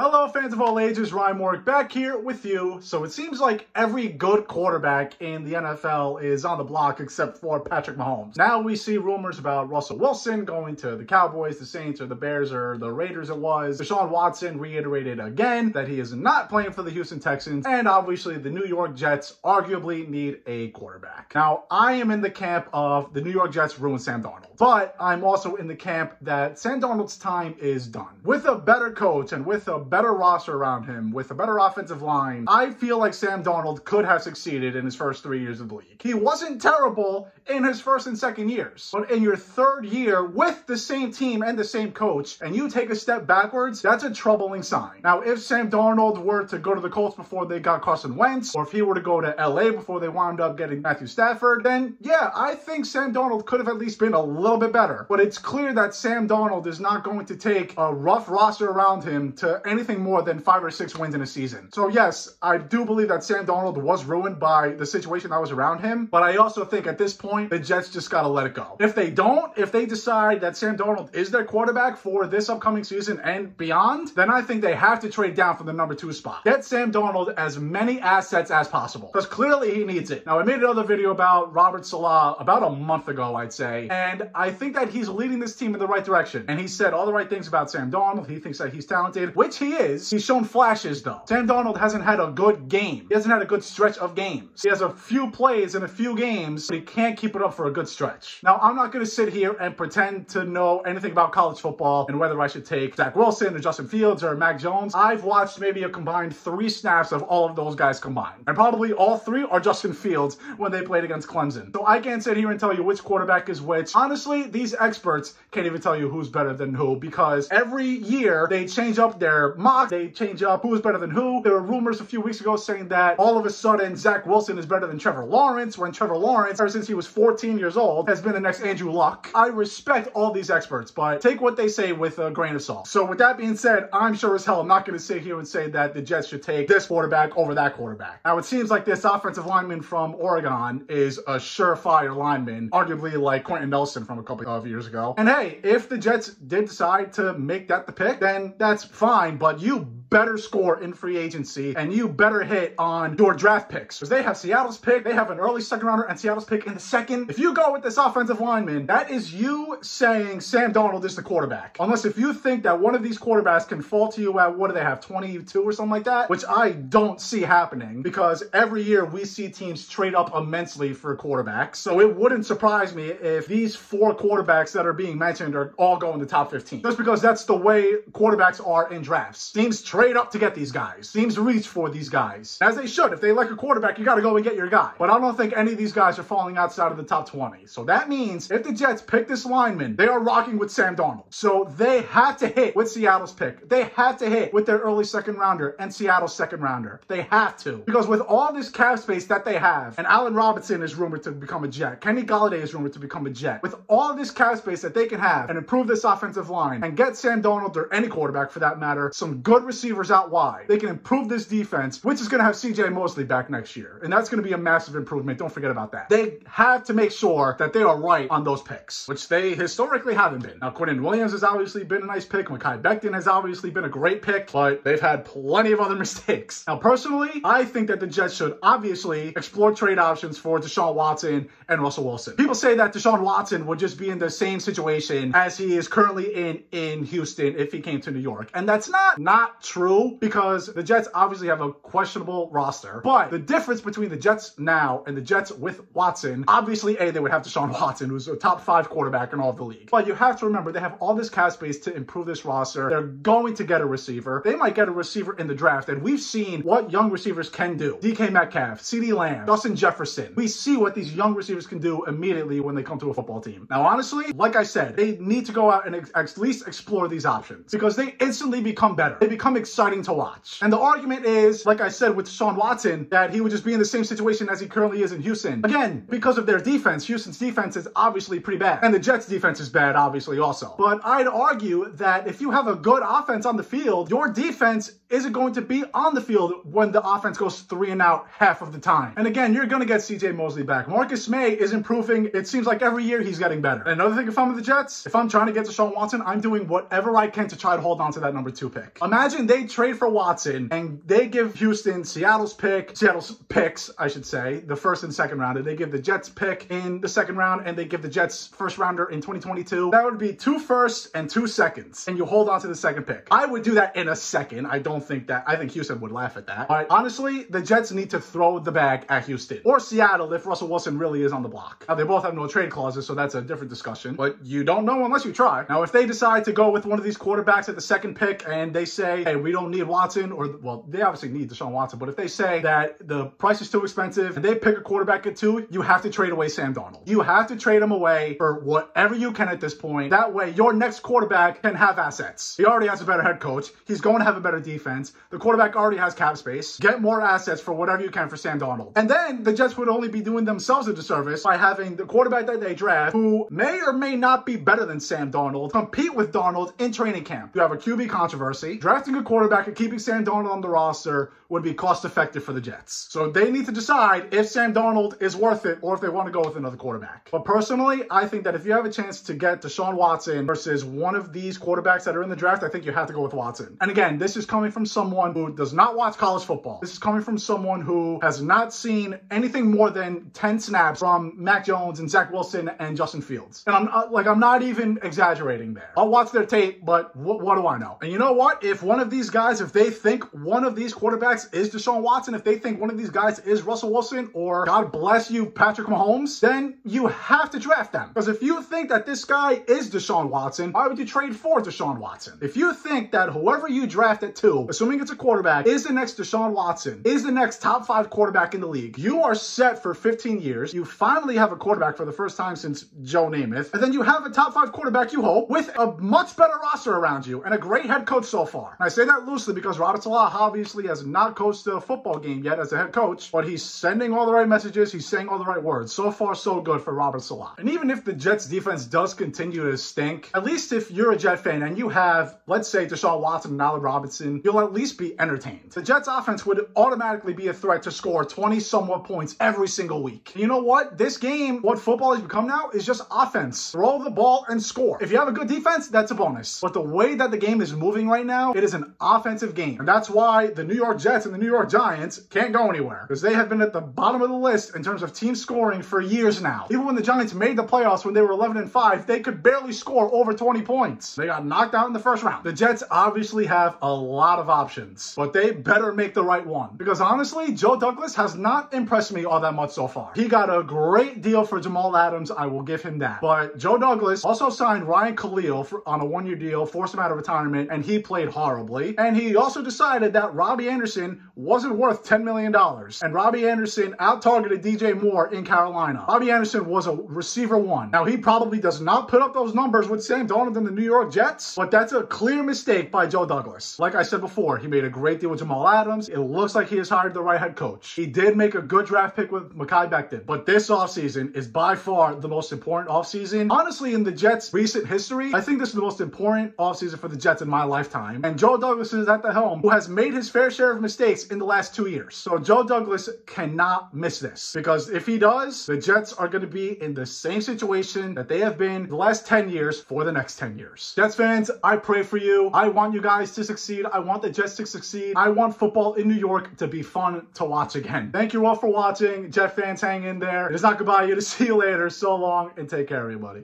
Hello fans of all ages, Ryan Mork back here with you. So it seems like every good quarterback in the NFL is on the block except for Patrick Mahomes. Now we see rumors about Russell Wilson going to the Cowboys, the Saints, or the Bears, or the Raiders it was. Deshaun Watson reiterated again that he is not playing for the Houston Texans, and obviously the New York Jets arguably need a quarterback. Now I am in the camp of the New York Jets ruined Sam Darnold, but I'm also in the camp that Sam Darnold's time is done. With a better coach and with a better roster around him, with a better offensive line, I feel like Sam Darnold could have succeeded in his first 3 years of the league. He wasn't terrible in his first and second years, but in your third year with the same team and the same coach, and you take a step backwards, that's a troubling sign. Now, if Sam Darnold were to go to the Colts before they got Carson Wentz, or if he were to go to LA before they wound up getting Matthew Stafford, then yeah, I think Sam Darnold could have at least been a little bit better. But it's clear that Sam Darnold is not going to take a rough roster around him to anything more than 5 or 6 wins in a season. So yes, I do believe that Sam Darnold was ruined by the situation that was around him, but I also think at this point, the Jets just gotta let it go. If they don't, if they decide that Sam Darnold is their quarterback for this upcoming season and beyond, then I think they have to trade down from the number 2 spot. Get Sam Darnold as many assets as possible, because clearly he needs it. Now, I made another video about Robert Saleh about a month ago, I'd say, and I think that he's leading this team in the right direction. And he said all the right things about Sam Darnold. He thinks that he's talented, which he is. He's shown flashes, though. Sam Darnold hasn't had a good game. He hasn't had a good stretch of games. He has a few plays in a few games, but he can't keep it up for a good stretch. Now, I'm not going to sit here and pretend to know anything about college football and whether I should take Zach Wilson or Justin Fields or Mac Jones. I've watched maybe a combined 3 snaps of all of those guys combined. And probably all 3 are Justin Fields when they played against Clemson. So I can't sit here and tell you which quarterback is which. Honestly, these experts can't even tell you who's better than who, because every year they change up their mock, they change up who is better than who. There were rumors a few weeks ago saying that all of a sudden Zach Wilson is better than Trevor Lawrence, when Trevor Lawrence, ever since he was 14 years old, has been the next Andrew Luck. I respect all these experts, but take what they say with a grain of salt. So with that being said, I'm sure as hell I'm not going to sit here and say that the Jets should take this quarterback over that quarterback. Now, it seems like this offensive lineman from Oregon is a surefire lineman, arguably like Quentin Nelson from a couple of years ago. And hey, if the Jets did decide to make that the pick, then that's fine, but you better score in free agency, and you better hit on your draft picks, because they have Seattle's pick, they have an early second rounder and Seattle's pick in the second. If you go with this offensive lineman, that is you saying Sam Darnold is the quarterback. Unless if you think that one of these quarterbacks can fall to you at, what do they have, 22 or something like that, which I don't see happening, because every year we see teams trade up immensely for quarterbacks. So it wouldn't surprise me if these 4 quarterbacks that are being mentioned are all going to top 15, just because that's the way quarterbacks are in drafts. Teams trade up to get these guys. Teams reach for these guys, as they should. If they like a quarterback, you got to go and get your guy. But I don't think any of these guys are falling outside of the top 20. So that means if the Jets pick this lineman, they are rocking with Sam Darnold. So they have to hit with Seattle's pick. They have to hit with their early second rounder and Seattle's second rounder. They have to. Because with all this cap space that they have, and Allen Robinson is rumored to become a Jet, Kenny Golladay is rumored to become a Jet, with all this cap space that they can have and improve this offensive line and get Sam Darnold, or any quarterback for that matter, some good receivers out wide, they can improve this defense, which is going to have CJ Mosley back next year. And that's going to be a massive improvement. Don't forget about that. They have to make sure that they are right on those picks, which they historically haven't been. Now, Quentin Williams has obviously been a nice pick. Mekhi Becton has obviously been a great pick, but they've had plenty of other mistakes. Now, personally, I think that the Jets should obviously explore trade options for Deshaun Watson and Russell Wilson. People say that Deshaun Watson would just be in the same situation as he is currently in Houston if he came to New York. And that's not true, because the Jets obviously have a questionable roster. But the difference between the Jets now and the Jets with Watson, obviously, A, they would have Deshaun Watson, who's a top 5 quarterback in all of the league. But you have to remember, they have all this cap space to improve this roster. They're going to get a receiver. They might get a receiver in the draft, and we've seen what young receivers can do. DK Metcalf, CeeDee Lamb, Justin Jefferson. We see what these young receivers can do immediately when they come to a football team. Now, honestly, like I said, they need to go out and at least explore these options, because they instantly become better. They become exciting to watch. And the argument is, like I said with Deshaun Watson, that he would just be in the same situation as he currently is in Houston. Again, because of their defense. Houston's defense is obviously pretty bad, and the Jets' defense is bad, obviously, also. But I'd argue that if you have a good offense on the field, your defense isn't going to be on the field when the offense goes 3 and out half of the time. And again, you're going to get CJ Mosley back. Marcus May is improving. It seems like every year he's getting better. And another thing, if I'm with the Jets, if I'm trying to get Deshaun Watson, I'm doing whatever I can to try to hold on to that number 2 pick. Imagine they trade for Watson and they give Houston Seattle's picks, I should say, the first and second round, and they give the Jets pick in the second round, and they give the Jets first rounder in 2022, that would be 2 firsts and 2 seconds, and you hold on to the second pick. I would do that in a second. I think Houston would laugh at that. But honestly, the Jets need to throw the bag at Houston or Seattle if Russell Wilson really is on the block. Now, they both have no trade clauses, so that's a different discussion, but you don't know unless you try. Now, if they decide to go with one of these quarterbacks at the second pick and they say, hey, we don't need Watson, or, well, they obviously need Deshaun Watson, but if they say that the price is too expensive and they pick a quarterback at 2, you have to trade away Sam Darnold. You have to trade him away for whatever you can at this point. That way, your next quarterback can have assets. He already has a better head coach. He's going to have a better defense. The quarterback already has cap space. Get more assets for whatever you can for Sam Darnold. And then the Jets would only be doing themselves a disservice by having the quarterback that they draft, who may or may not be better than Sam Darnold, compete with Darnold in training camp. You have a QB controversy. Drafting a quarterback and keeping Sam Darnold on the roster would be cost effective for the Jets. So they need to decide if Sam Darnold is worth it or if they want to go with another quarterback. But personally, I think that if you have a chance to get Deshaun Watson versus one of these quarterbacks that are in the draft, I think you have to go with Watson. And again, this is coming from someone who does not watch college football. This is coming from someone who has not seen anything more than 10 snaps from Mac Jones and Zach Wilson and Justin Fields. And I'm not even exaggerating there. I'll watch their tape, but what do I know? And you know what? If one of these guys, if they think one of these quarterbacks is Deshaun Watson, if they think one of these guys is Russell Wilson, or God bless you, Patrick Mahomes, then you have to draft them. Because if you think that this guy is Deshaun Watson, why would you trade for Deshaun Watson? If you think that whoever you draft at 2, assuming it's a quarterback, is the next Deshaun Watson, is the next top 5 quarterback in the league, you are set for 15 years. You finally have a quarterback for the first time since Joe Namath. And then you have a top 5 quarterback, you hope, with a much better roster around you and a great head coach so far. And I say that loosely because Robert Saleh obviously has not coached a football game yet as a head coach, but he's sending all the right messages. He's saying all the right words. So far, so good for Robert Saleh. And even if the Jets defense does continue to stink, at least if you're a Jet fan and you have, let's say, Deshaun Watson and Allen Robinson, you'll at least be entertained. The Jets offense would automatically be a threat to score 20-somewhat points every single week. And you know what? This game, what football has become now, is just offense. Throw the ball and score. If you have a good defense, that's a bonus. But the way that the game is moving right now, it is an offensive game. And that's why the New York Jets and the New York Giants can't go anywhere, because they have been at the bottom of the list in terms of team scoring for years now. Even when the Giants made the playoffs when they were 11-5, they could barely score over 20 points. They got knocked out in the first round. The Jets obviously have a lot of options, but they better make the right one, because honestly, Joe Douglas has not impressed me all that much so far. He got a great deal for Jamal Adams. I will give him that. But Joe Douglas also signed Ryan Khalil on a 1-year deal, forced him out of retirement, and he played horribly. And he also decided that Robbie Anderson wasn't worth $10 million. And Robbie Anderson out-targeted DJ Moore in Carolina. Robbie Anderson was a receiver 1. Now, he probably does not put up those numbers with Sam Darnold and the New York Jets, but that's a clear mistake by Joe Douglas. Like I said before, he made a great deal with Jamal Adams. It looks like he has hired the right head coach. He did make a good draft pick with Mekhi Becton, but this offseason is by far the most important offseason. Honestly, in the Jets' recent history, I think this is the most important offseason for the Jets in my lifetime. And Joe Douglas is at the helm, who has made his fair share of mistakes in the last 2 years. So Joe Douglas cannot miss this, because if he does, the Jets are going to be in the same situation that they have been the last 10 years for the next 10 years. Jets fans, I pray for you. I want you guys to succeed. I want the Jets to succeed. I want football in New York to be fun to watch again. Thank you all for watching. Jet fans, hang in there. It is not goodbye. To see you later. So long, and take care, everybody.